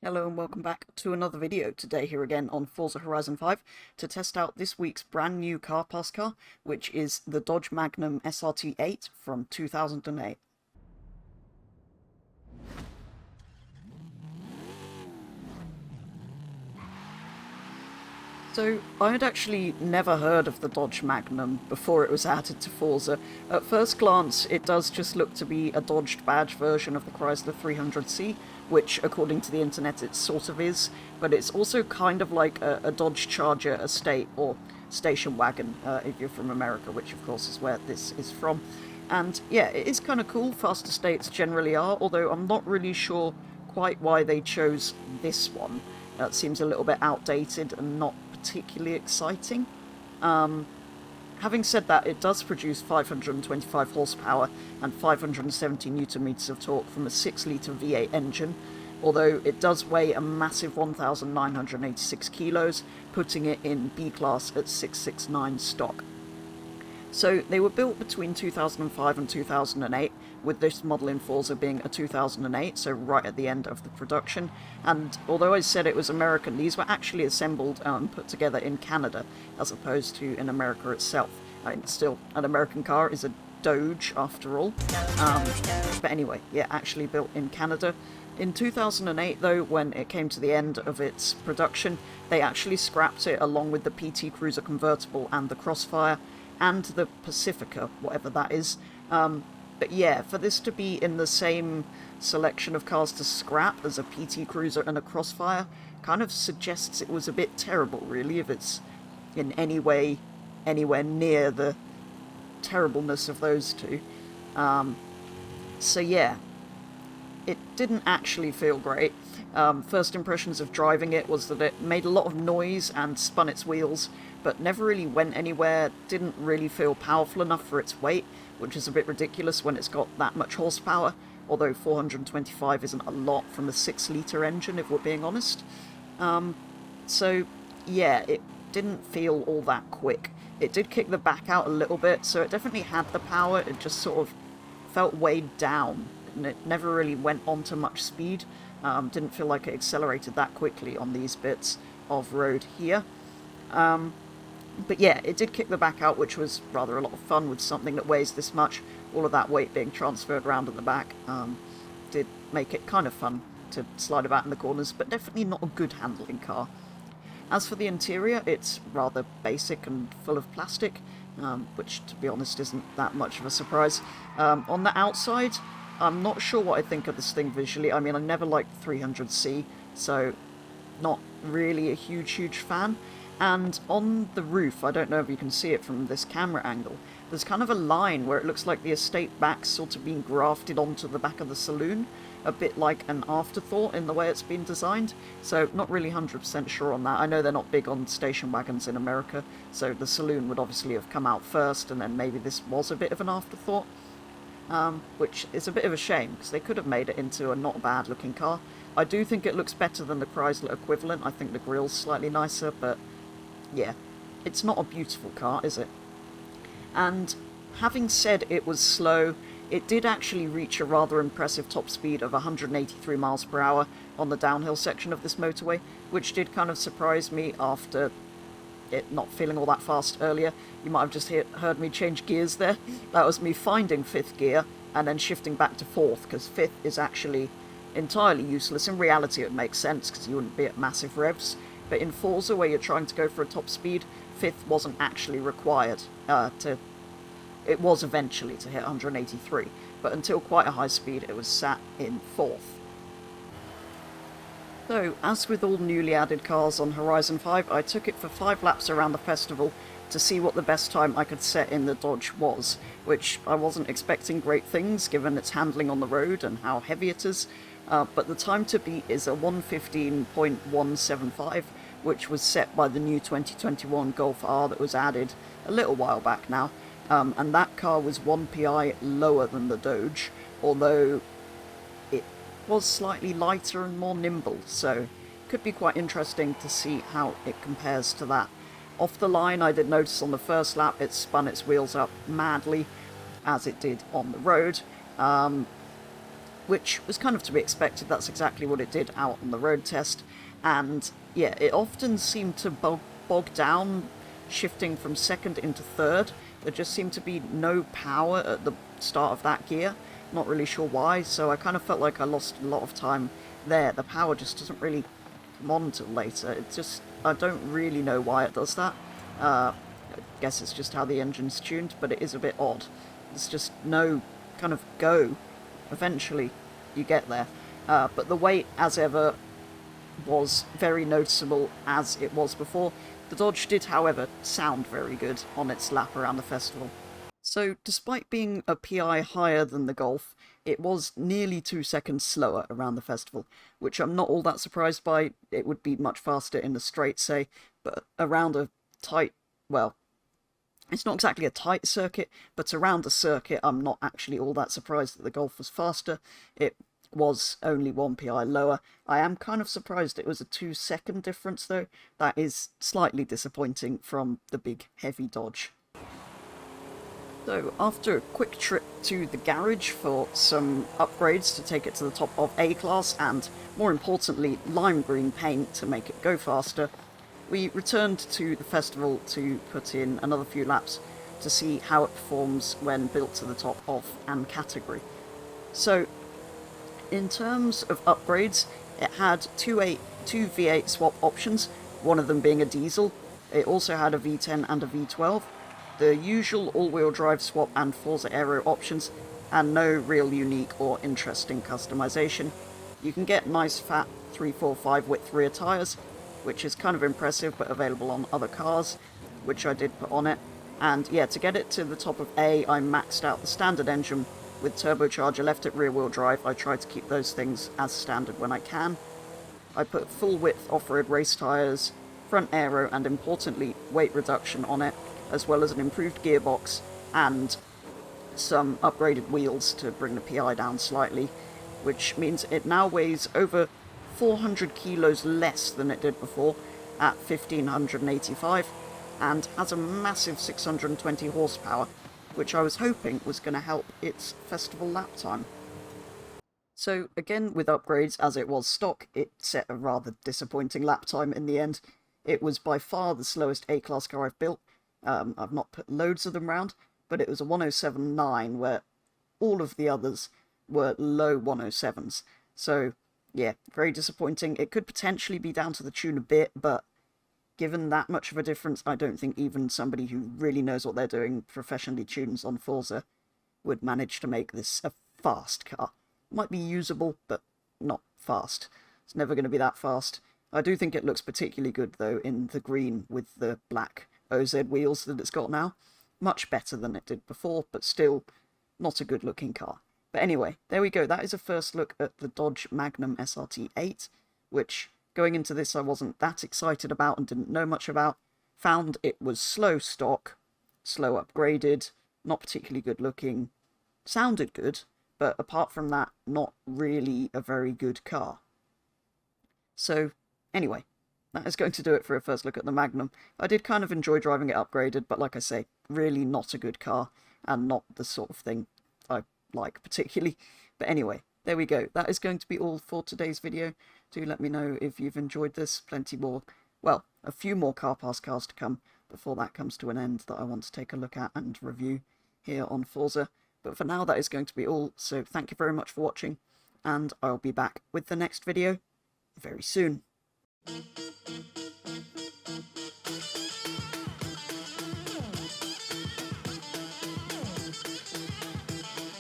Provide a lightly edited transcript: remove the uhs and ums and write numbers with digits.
Hello and welcome back to another video. Today here again on Forza Horizon 5 to test out this week's brand new car pass car, which is the Dodge Magnum SRT8 from 2008. So, I had actually never heard of the Dodge Magnum before it was added to Forza. At first glance, it does just look to be a Dodged badge version of the Chrysler 300C, which, according to the internet, it sort of is, but it's also kind of like a Dodge Charger estate, or station wagon, if you're from America, which of course is where this is from. And yeah, it is kind of cool, fast estates generally are, although I'm not really sure quite why they chose this one. It seems a little bit outdated and not particularly exciting. Having said that, it does produce 525 horsepower and 570 newton meters of torque from a 6-litre V8 engine, although it does weigh a massive 1,986 kilos, putting it in B class at 669 stock. So they were built between 2005 and 2008, with this model in Forza being a 2008, so right at the end of the production. And although I said it was American, these were actually assembled and put together in Canada, as opposed to in America itself. I mean, still, an American car is a Dodge after all. But anyway, yeah, actually built in Canada. In 2008, though, when it came to the end of its production, they actually scrapped it along with the PT Cruiser convertible and the Crossfire, and the Pacifica, whatever that is. But yeah, for this to be in the same selection of cars to scrap as a PT Cruiser and a Crossfire kind of suggests it was a bit terrible, really, if it's in any way anywhere near the terribleness of those two. So yeah, it didn't actually feel great. First impressions of driving it was that it made a lot of noise and spun its wheels, but never really went anywhere, didn't really feel powerful enough for its weight, which is a bit ridiculous when it's got that much horsepower, although 425 isn't a lot from a 6-litre engine, if we're being honest. So yeah, it didn't feel all that quick. It did kick the back out a little bit, so it definitely had the power, it just sort of felt weighed down, and it never really went on to much speed. Didn't feel like it accelerated that quickly on these bits of road here. But yeah, it did kick the back out, which was rather a lot of fun with something that weighs this much. All of that weight being transferred around at the back did make it kind of fun to slide about in the corners, but definitely not a good handling car. As for the interior, it's rather basic and full of plastic, which, to be honest, isn't that much of a surprise. On the outside, I'm not sure what I think of this thing visually. I mean, I never liked 300C, so not really a huge fan. And on the roof, I don't know if you can see it from this camera angle, there's kind of a line where it looks like the estate back's sort of being grafted onto the back of the saloon, a bit like an afterthought in the way it's been designed, so not really 100% sure on that. I know they're not big on station wagons in America, so the saloon would obviously have come out first, and then maybe this was a bit of an afterthought, which is a bit of a shame, because they could have made it into a not bad looking car. I do think it looks better than the Chrysler equivalent. I think the grille's slightly nicer, but yeah, it's not a beautiful car, is it? And having said it was slow, it did actually reach a rather impressive top speed of 183 miles per hour on the downhill section of this motorway, which did kind of surprise me after it not feeling all that fast earlier. You might have just heard me change gears there. That was me finding 5th gear and then shifting back to 4th, because 5th is actually entirely useless. In reality it makes sense, because you wouldn't be at massive revs. But in Forza, where you're trying to go for a top speed, 5th wasn't actually required it was eventually to hit 183, but until quite a high speed it was sat in 4th. So, as with all newly added cars on Horizon 5, I took it for 5 laps around the festival to see what the best time I could set in the Dodge was, which I wasn't expecting great things given its handling on the road and how heavy it is. But the time to beat is a 1:15.175, which was set by the new 2021 Golf R that was added a little while back now, and that car was 1 PI lower than the Dodge, although it was slightly lighter and more nimble, so could be quite interesting to see how it compares to that. Off the line, I did notice on the first lap it spun its wheels up madly, as it did on the road. which was kind of to be expected. That's exactly what it did out on the road test. And yeah, it often seemed to bog down, shifting from second into third. There just seemed to be no power at the start of that gear. Not really sure why, so I kind of felt like I lost a lot of time there. The power just doesn't really come on until later. It's just, I don't really know why it does that. I guess it's just how the engine's tuned, but it is a bit odd. There's just no kind of go. Eventually, you get there. But the weight, as ever, was very noticeable as it was before. The Dodge did, however, sound very good on its lap around the festival. So, despite being a PI higher than the Golf, it was nearly 2 seconds slower around the festival, which I'm not all that surprised by. It would be much faster in the straight, say, but around a tight, well, it's not exactly a tight circuit, but around the circuit, I'm not actually all that surprised that the Golf was faster. It was only 1 PI lower. I am kind of surprised it was a 2-second difference, though. That is slightly disappointing from the big, heavy Dodge. So, after a quick trip to the garage for some upgrades to take it to the top of A-Class, and, more importantly, lime green paint to make it go faster, we returned to the festival to put in another few laps to see how it performs when built to the top of an category. So, in terms of upgrades, it had two V8 swap options, one of them being a diesel. It also had a V10 and a V12, the usual all-wheel drive swap and Forza Aero options, and no real unique or interesting customization. You can get nice fat 345 width rear tyres, which is kind of impressive, but available on other cars, which I did put on it. And yeah, to get it to the top of A, I maxed out the standard engine with turbocharger, left it rear wheel drive. I try to keep those things as standard when I can. I put full width off-road race tyres, front aero, and importantly, weight reduction on it, as well as an improved gearbox and some upgraded wheels to bring the PI down slightly, which means it now weighs over 400 kilos less than it did before at 1585, and has a massive 620 horsepower, which I was hoping was going to help its festival lap time. So again, with upgrades as it was stock, it set a rather disappointing lap time in the end. It was by far the slowest A-Class car I've built. I've not put loads of them round, but it was a 107.9, where all of the others were low 107s. So yeah, very disappointing. It could potentially be down to the tune a bit, but given that much of a difference, I don't think even somebody who really knows what they're doing, professionally tunes on Forza, would manage to make this a fast car. Might be usable, but not fast. It's never going to be that fast. I do think it looks particularly good, though, in the green with the black OZ wheels that it's got now. Much better than it did before, but still not a good-looking car. But anyway, there we go. That is a first look at the Dodge Magnum SRT8, which, going into this, I wasn't that excited about and didn't know much about. Found it was slow stock, slow upgraded, not particularly good-looking, sounded good, but apart from that, not really a very good car. So, anyway, that is going to do it for a first look at the Magnum. I did kind of enjoy driving it upgraded, but like I say, really not a good car, and not the sort of thing I like particularly. But anyway, there we go. That is going to be all for today's video. Do let me know if you've enjoyed this. Plenty more, well, a few more Car Pass cars to come before that comes to an end that I want to take a look at and review here on Forza. But for now, that is going to be all, so thank you very much for watching, and I'll be back with the next video very soon.